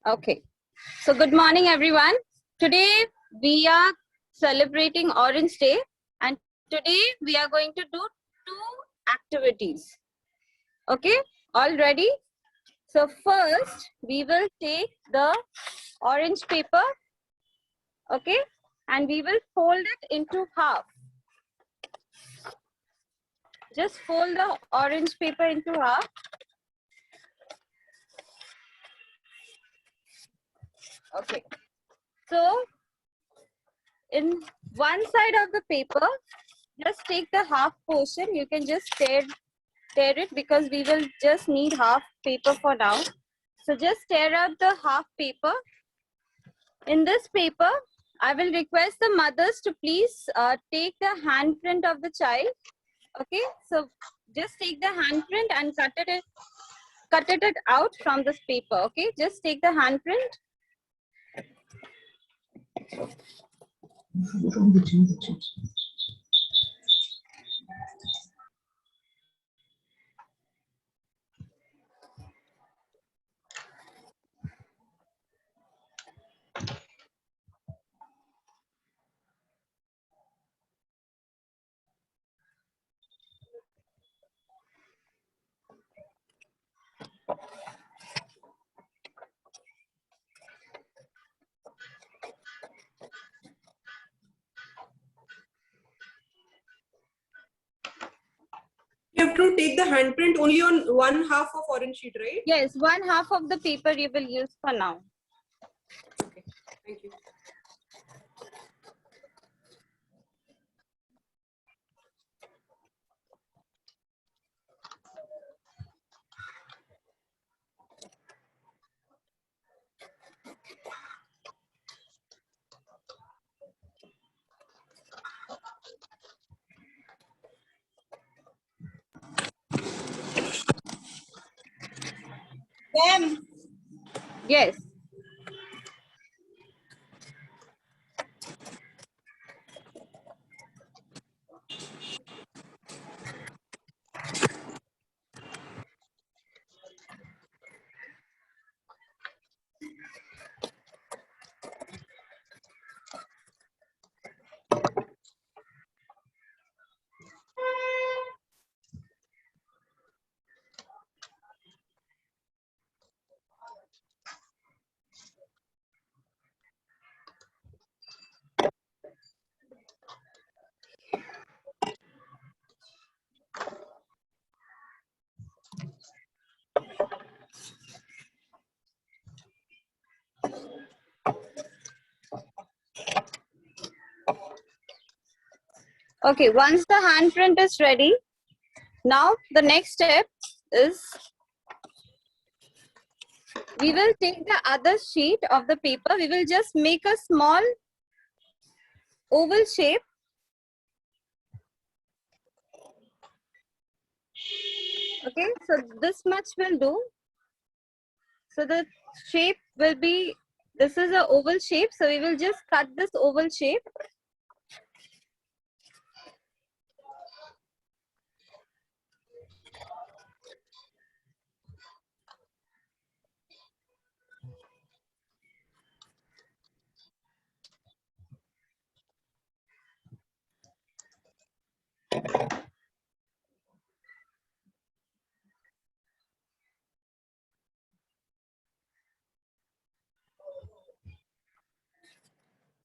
Okay. So good morning, everyone. Today we are celebrating Orange Day, and today we are going to do two activities. Okay, all ready? So first we will take the orange paper, okay, and we will fold it into half. Just fold the orange paper into half. Okay. So in one side of the paper, just take the half portion. You can just tear it because we will just need half paper for now. So just tear out the half paper. In this paper, I will request the mothers to please take the handprint of the child. Okay, so just take the handprint and cut it out from this paper. Okay, just take the handprint. You have to take the handprint only on one half of orange sheet, right? Yes, one half of the paper you will use for now. Okay, thank you. Ma'am. Yes. Okay, once the handprint is ready, now the next step is we will take the other sheet of the paper. We will just make a small oval shape. Okay, so this much will do. So the shape will be, this is an oval shape. So we will just cut this oval shape.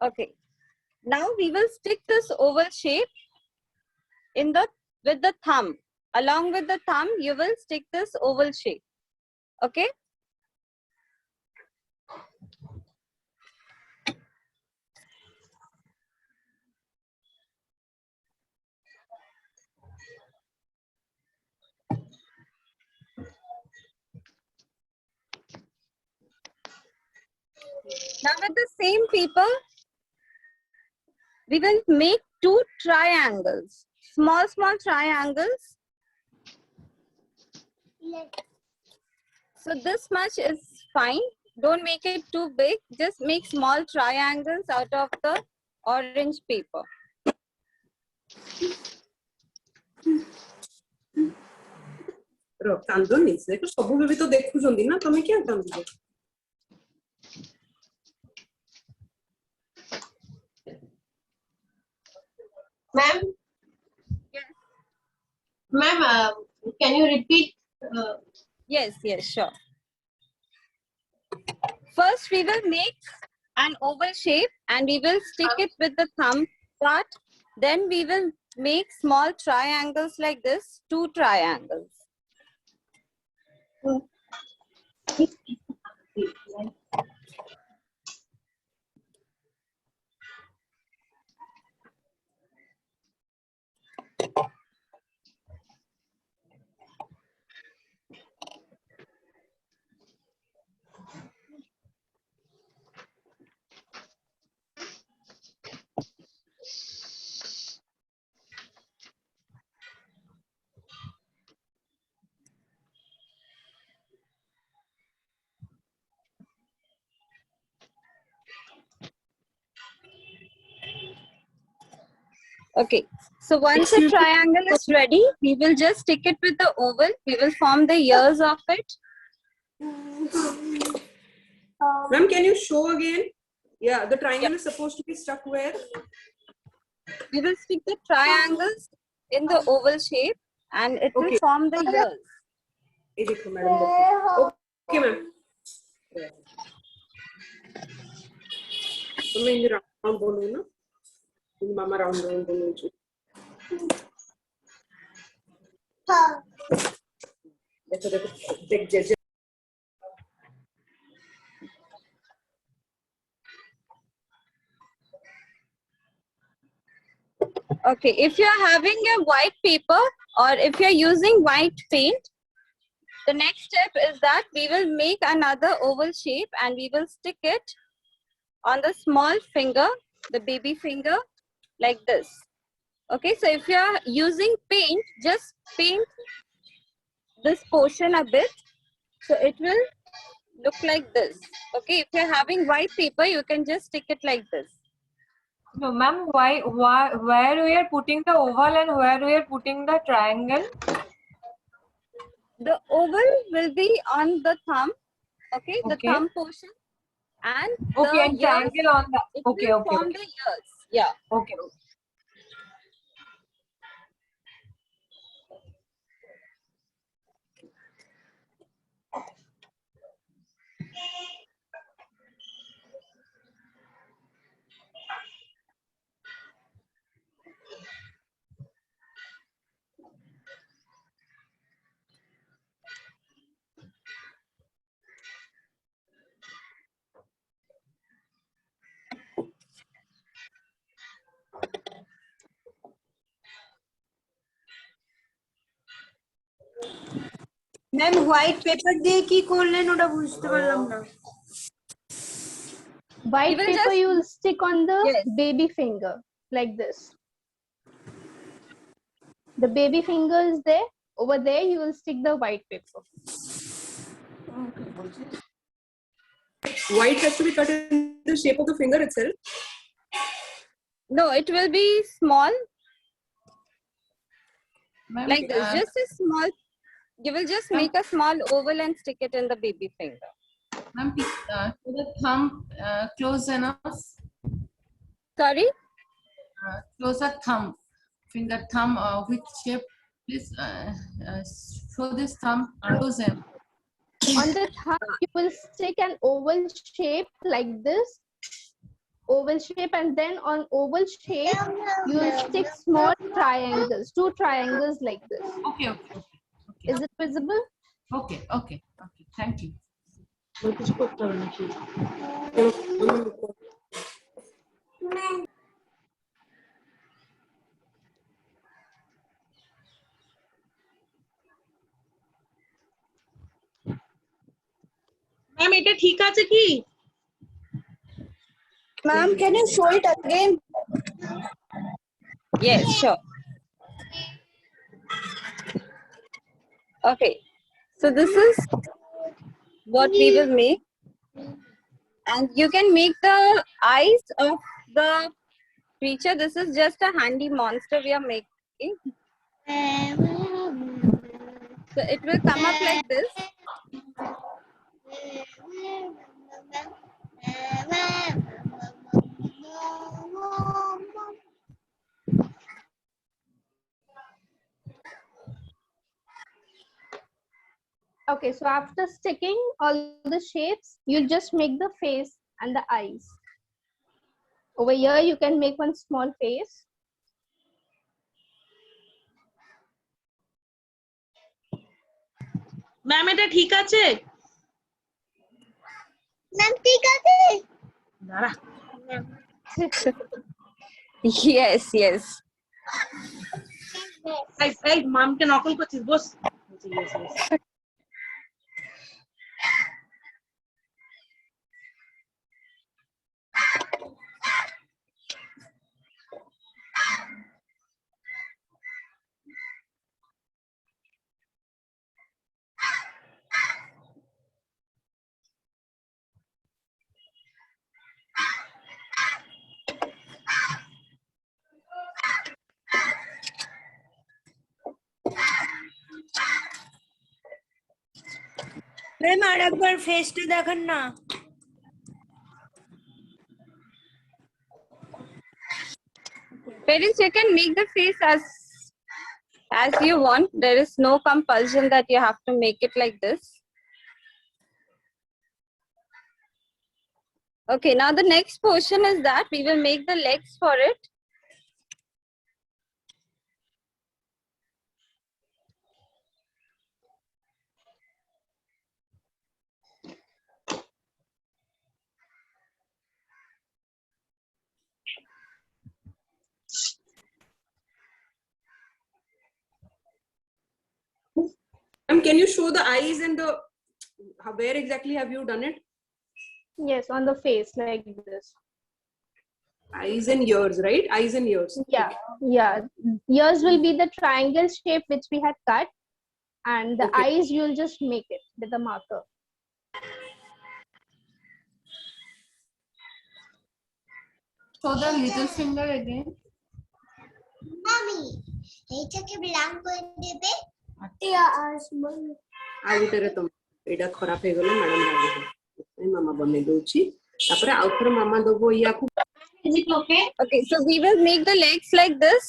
Okay, now we will stick this oval shape in the with the thumb. Along with the thumb, you will stick this oval shape. Okay. Now with the same paper, we will make two triangles, small triangles. Yes. So this much is fine. Don't make it too big. Just make small triangles out of the orange paper. कांदोनी देखो सब भी तो देखु जंदी ना तमे क्या कांदो Ma'am, Yes. ma'am, can you repeat? Yes, sure. First, we will make an oval shape and we will stick it with the thumb part. Then we will make small triangles like this, 2 triangles. Okay, so once the triangle is ready, we will just stick it with the oval. We will form the ears of it. Ma'am, can you show again? Yeah, the triangle is supposed to be stuck where? We will stick the triangles in the oval shape and it will Okay. form the ears. ये देखो madam देखो. Okay, ma'am. तो मैं ये round बोलूँ ना? मामा round बोलूँ जो. देखो देख जैसे. Okay, if you are having a white paper or if you are using white paint, the next step is that we will make another oval shape and we will stick it on the small finger, the baby finger, like this. Okay, so if you are using paint, just paint this portion a bit, so it will look like this. Okay, if you're having white paper, you can just stick it like this. No, ma'am, where we are putting the oval and where we are putting the triangle? The oval will be on the thumb, okay, the Okay. thumb portion, and Okay, the and ears, triangle on the. it Okay, will okay, form okay. the ears. Yeah. Okay. Ma'am white paper দিয়ে কি করলেন ওটা বুঝতে পারলাম না White will paper just- you will stick on the Yes. baby finger like this. The baby finger is there. Over there you will stick the white paper. White has to be cut in the shape of the finger itself. No, it will be small, Ma'am, like this. Just a small. You will just make a small oval and stick it in the baby finger. Ma'am, to the thumb close enough. Sorry. Close the thumb, finger thumb. Which shape? Please show this thumb close enough. On the thumb you will stick an oval shape like this. Oval shape, and then on oval shape you will stick small triangles, 2 triangles like this. Okay, okay, okay. Is it visible? Okay, okay, okay. Thank you. Ma'am এটা ঠিক আছে কি? Ma'am can you show it again Yes, sure. Okay, so this is what we will make, and you can make the eyes of the creature. This is just a handy monster we are making. So it will come up like this. Okay, so after sticking all the shapes, you just make the face and the eyes. Over here, you can make one small face. Ma'am এটা ঠিক আছে? Ma'am ঠিক আছে? দাঁড়া। Yes, yes. এই মামকে নকল করছিস, বস। Yes, yes. Ma'am আরেকবার ফেসটা দেখান না। Parents, you can make the face as you want. There is no compulsion that you have to make it like this. Okay, now the next portion is that we will make the legs for it. Can you show the eyes and the where exactly have you done it? Yes, on the face like this. Eyes and ears, right? Eyes and ears. Yeah, yeah. Ears will be the triangle shape which we had cut, and the Okay. eyes you'll just make it with the marker. Show the little finger again. মামি এইটাকে blank করে দেবে? ଆଉ ଗୋଟେରେ ତମ ଏଇଟା ଖରାପ ହେଇଗଲା ମ୍ୟାଡାମ ରାଗିବେ। ସେଥିପାଇଁ ମାମା ବନେଇ ଦଉଛି। ତାପରେ ଆଉ ଥରେ ମାମା ଦବ ୟାକୁ। Is it okay? Okay, so we will make the legs like this,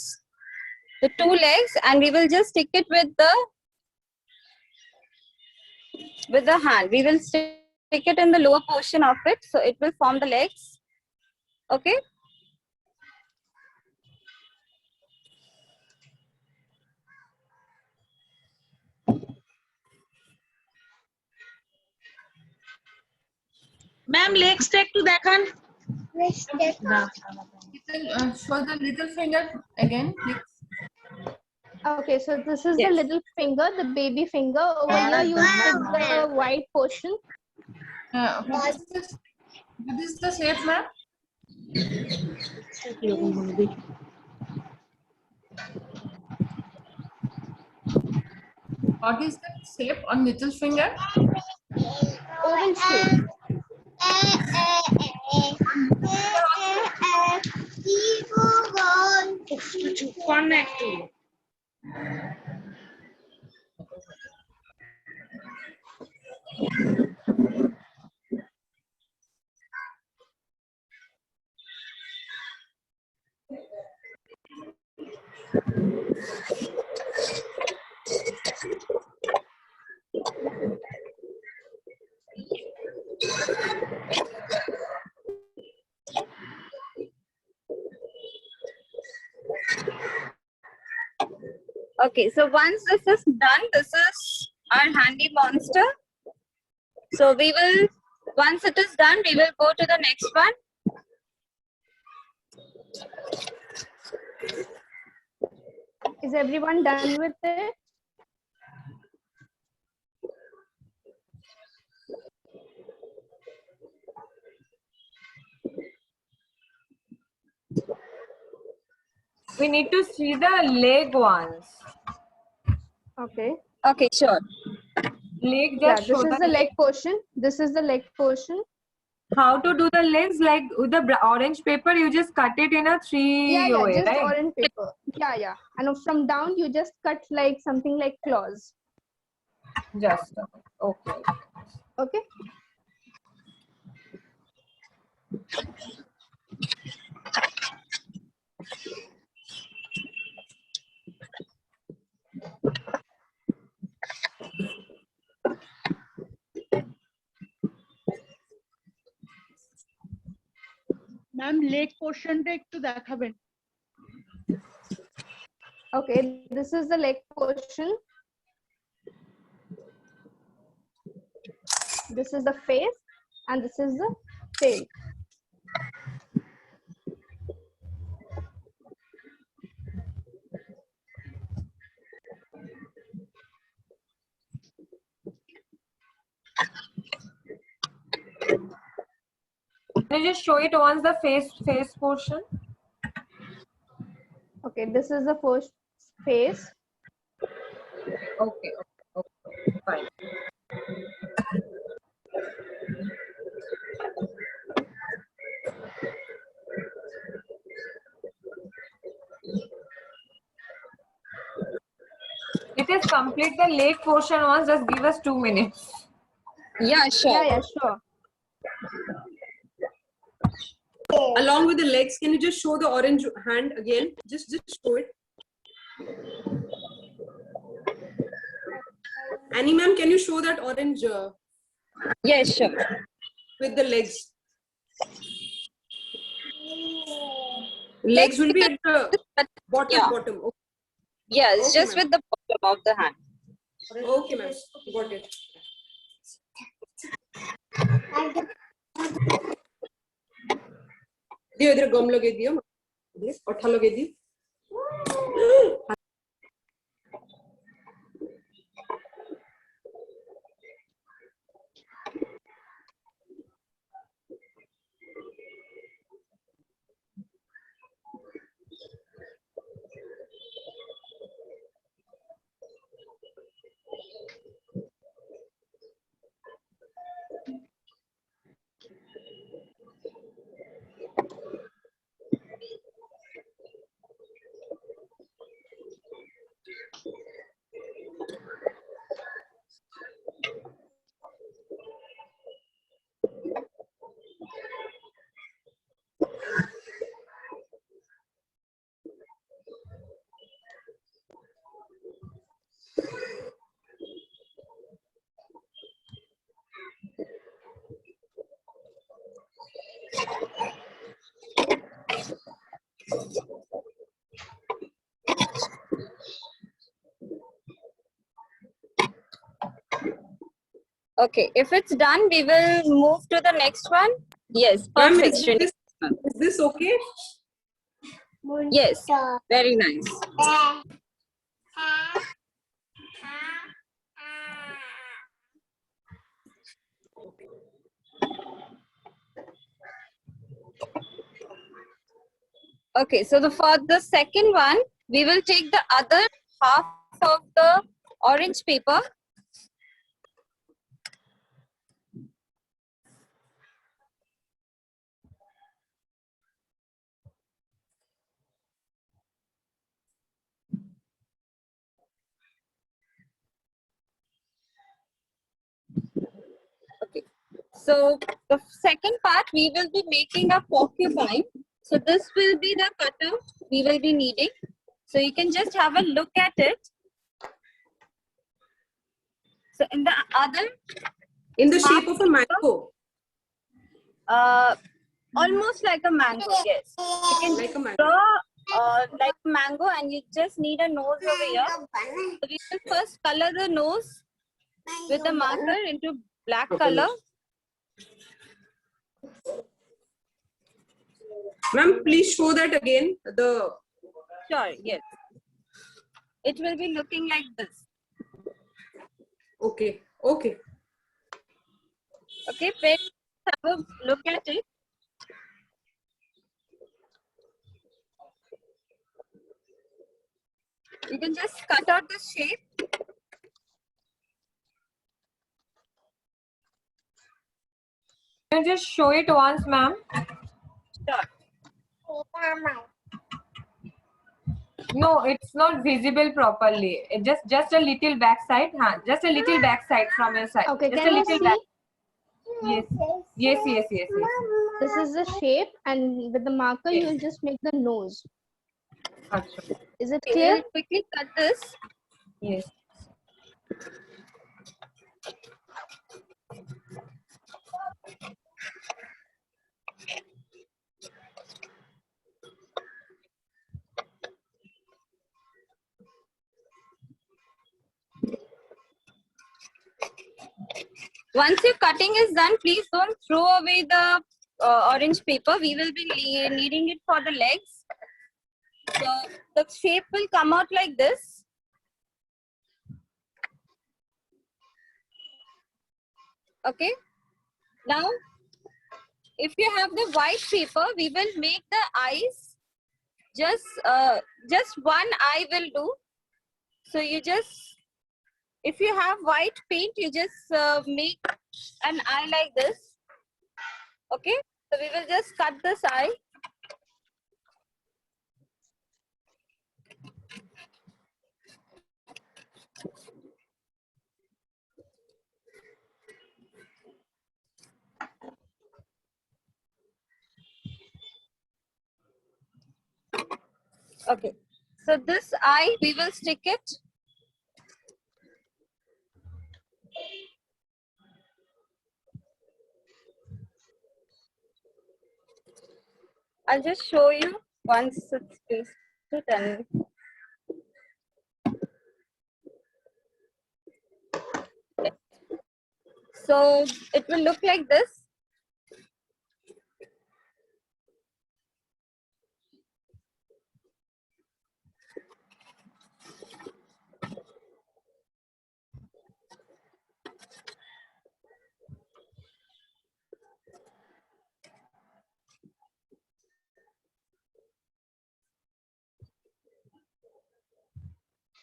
the two legs, and we will just stick it with the hand. We will stick it in the lower portion of it, so it will form the legs. Okay. Ma'am লেগসটা একটু দেখান। Show the little finger again, please. Okay, so this is the Yes. little finger, the baby finger. Over here, you stick the white portion. What is the shape, ma'am? What is the shape on little finger? Oval shape. একটু চুপ কর না একটু। Okay, so once this is done, this is our handy monster. So we will, once it is done, we will go to the next one. Is everyone done with it? We need to see the leg ones. Okay. Okay, sure. Leg, Yeah, just this show is the leg portion. This is the leg portion. How to do the legs? Like with the orange paper, you just cut it in a three Yeah, way, just right? orange paper. Yeah. And from down, you just cut like something like claws. Just okay. Okay. Ma'am leg পোর্শনটা একটু দেখাবেন। Okay, this is the leg portion. This is the face and this is the tail. Can you just show it once, the face portion? Okay, this is the first face. Okay, fine. It is complete the leg portion once. Just give us 2 minutes. Yeah, sure. Yeah, sure. Along with the legs, can you just show the orange hand again? Just show it. Annie ma'am, can you show that orange Yes, sure. with the legs? Legs will be at the bottom. Yeah. Bottom. Okay. Yes, Okay, just ma'am. with the bottom of the hand. Okay, ma'am. Got it. दियो इधर गम लगे दियो ओठा लगे दी Okay, if it's done, we will move to the next one. Yes, Ma'am, perfect. is this okay? Yes, very nice. Okay, so for the second one, we will take the other half of the orange paper. Okay, so the second part, we will be making a porcupine. So this will be the cutout we will be needing. So you can just have a look at it. So in the other, In the shape of a mango. almost like a mango, yes. You can Like a mango. draw like a mango, and you just need a nose over here. So we will first color the nose with the marker into black color. Ma'am, please show that again. The Sure, yes. It will be looking like this. okay. Okay. Okay, let's have a look at it. You can just cut out the shape. Can you just show it once, ma'am? Sure. No, it's not visible properly. It just a little backside, just a little backside from your side. Okay, just can a you little see? back. Yes. This is the shape, and with the marker, you will just make the nose. Achha. Is it We clear? will quickly cut this. Yes. Once your cutting is done, please don't throw away the orange paper. We will be needing it for the legs. So the shape will come out like this. Okay. Now, if you have the white paper, we will make the eyes. Just one eye will do. So you just, if you have white paint, you just make an eye like this. Okay. So we will just cut this eye. Okay, so this eye, we will stick it. I'll just show you once it's pasted and so it will look like this.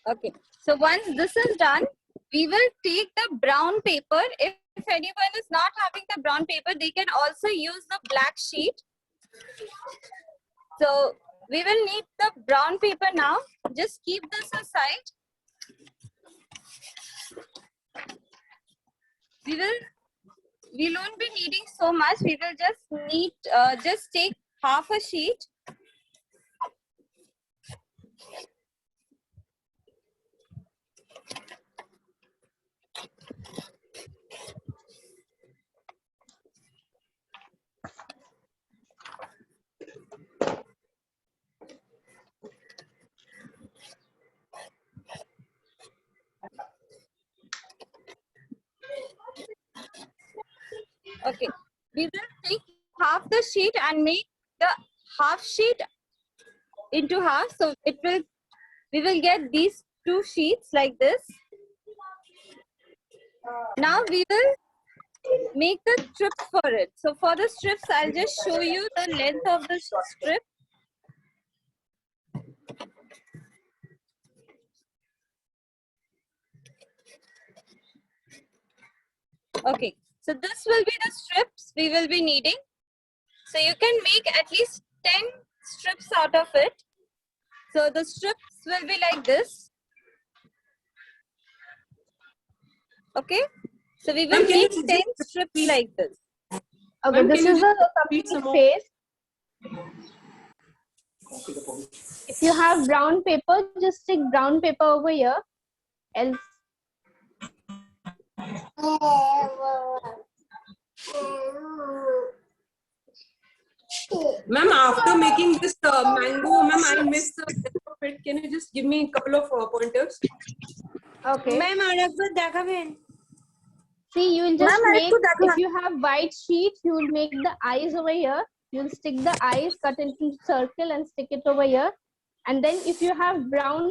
Okay, so once this is done, we will take the brown paper. If anyone is not having the brown paper, they can also use the black sheet. So we will need the brown paper now. Just keep this aside. We won't be needing so much. We will just need, just take half a sheet. Okay, we will take half the sheet and make the half sheet into half. So we will get these two sheets like this. Now we will make the strips for it. So for the strips, I'll just show you the length of the strip. Okay, so this will be the strips we will be needing. So you can make at least 10 strips out of it. So the strips will be like this. Okay, so we will make 10 strips like this. Okay, this is a complete face. If you have brown paper, just stick brown paper over here. Else. Ma'am, after making this mango, ma'am, I missed the rest of it. Can you just give me a couple of pointers? Okay. Ma'am, আরেকবার দেখাবেন। See, you will just make, if you have white sheet, you will make the eyes over here. You'll stick the eyes, cut it into circle and stick it over here. And then if you have brown,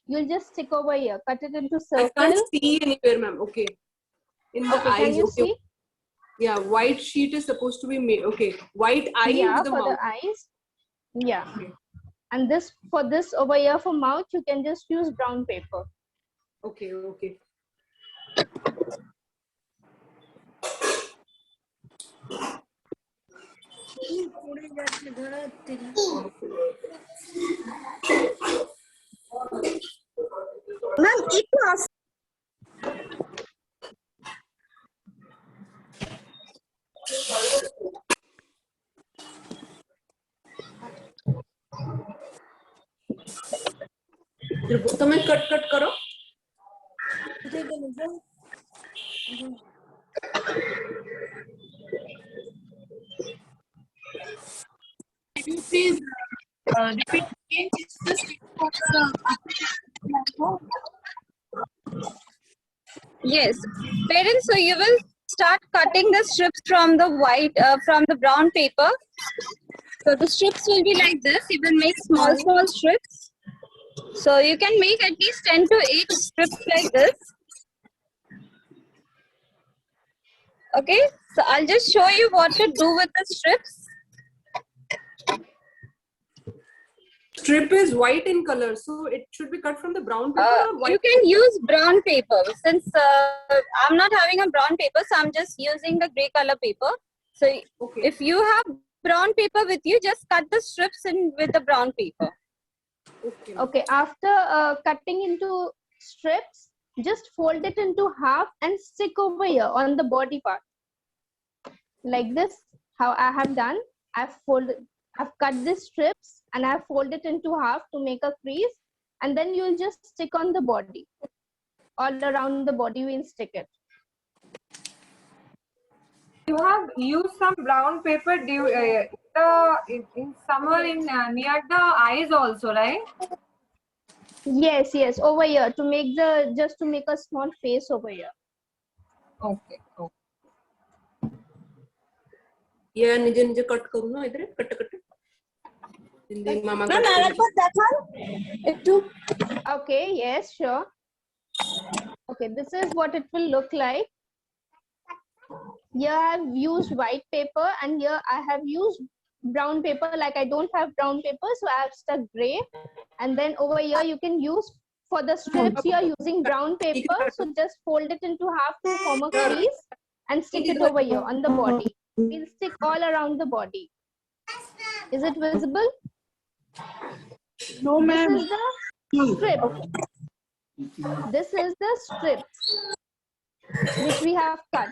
you'll just stick over here, cut it into circle. I can't see anywhere, ma'am. Okay. In the eyes, can you okay. see? Yeah, white sheet is supposed to be made. Okay, white eye Yeah, into the for mouth. the eyes. Yeah. And this, for this over here for mouth, you can just use brown paper. Okay, okay. Ma'am একটু તમે cut cut કરો. Can you please repeat again? It's the shape of the Yes, parents, so you will start cutting the strips from the from the brown paper. So the strips will be like this. You will make small strips. So you can make at least 10 to 8 strips like this. Okay, so I'll just show you what to do with the strips. Strip is white in color, so it should be cut from the brown paper or white. You can use brown paper. Since I'm not having a brown paper, so I'm just using the gray color paper. So Okay. if you have brown paper with you, just cut the strips in with the brown paper. Okay. Okay, after cutting into strips, just fold it into half and stick over here on the body part. Like this, how I have done. I've cut the strips and I've folded into half to make a crease, and then you'll just stick on the body. All around the body, we'll stick it. You have used some brown paper in summer near the eyes also, right? Yes, yes, over here to make just to make a small face over here. Okay. ये निजे निजे cut करूँ ना इधर cut जिंदगी मामा ma'am मेरे को देखा एक Okay, yes, sure. Okay, this is what it will look like. Here I have used white paper and here I have used brown paper. Like I don't have brown paper, so I have stuck gray. And then over here you can use for the strips, you are using brown paper. So just fold it into half to form a crease and stick it over here on the body. We'll stick all around the body. Is it visible? No, This ma'am. is the strip. This is the strip which we have cut.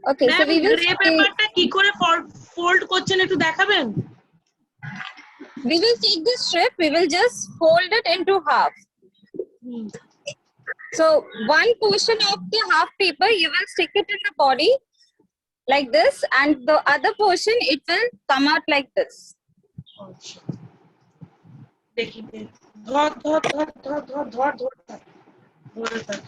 Okay, so ma'am we will grey পেপারটা কি করে fold করছেন একটু দেখাবেন? take the strip. We will just fold it into half. So one portion of the half paper you will stick it in the body like this, and the other portion it will come out like this. দেখি ধর ধর ধর ধর ধর ধর ধর ধরে থাক।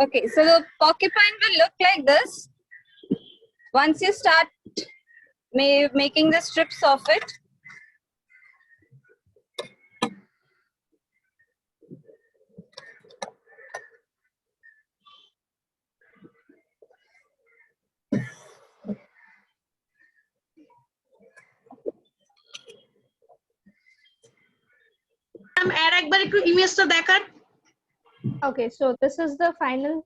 Okay, so the porcupine will look like this. Once you start making the strips of it. Ma'am আর একবার একটু ইমেজটা দেখান। Okay, so this is the final.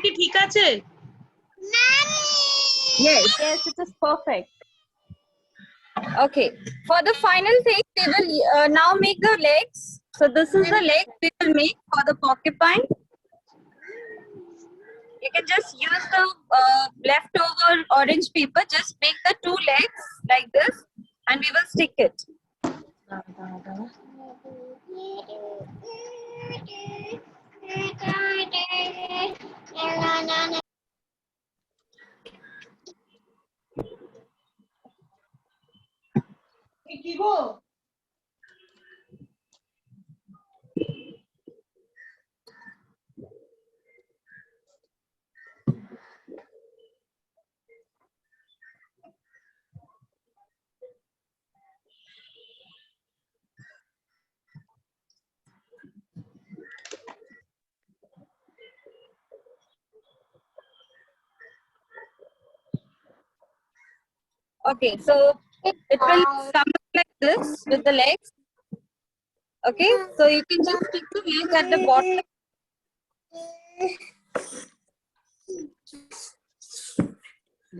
কি ঠিক আছে? Yes, it is perfect. Okay, for the final thing, we will now make the legs. So this is the leg we will make for the porcupine. You can just use the leftover orange paper, just make the 2 legs like this, and we will stick it. কি গো? Okay, so it will come up like this with the legs. Okay, so you can just stick the leg at the bottom.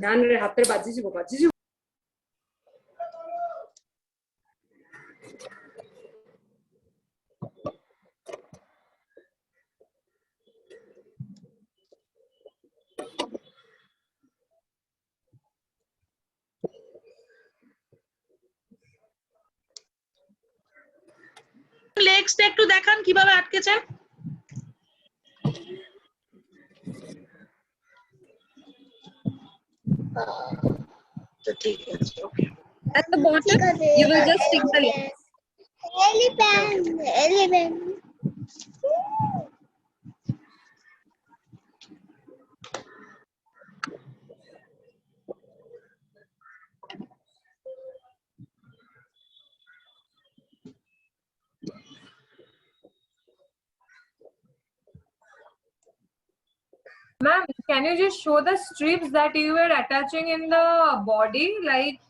ଧ୍ୟାନରେ ହାତରେ ବାଜିଯିବ ବାଜିଯିବ। লেগসটা একটু দেখান কিভাবে আটকেছেন। তো ঠিক আছে, ওকে। At the bottom, you will just stick the legs. Elephant. Ma'am, can you just show the strips that you were attaching in the body, like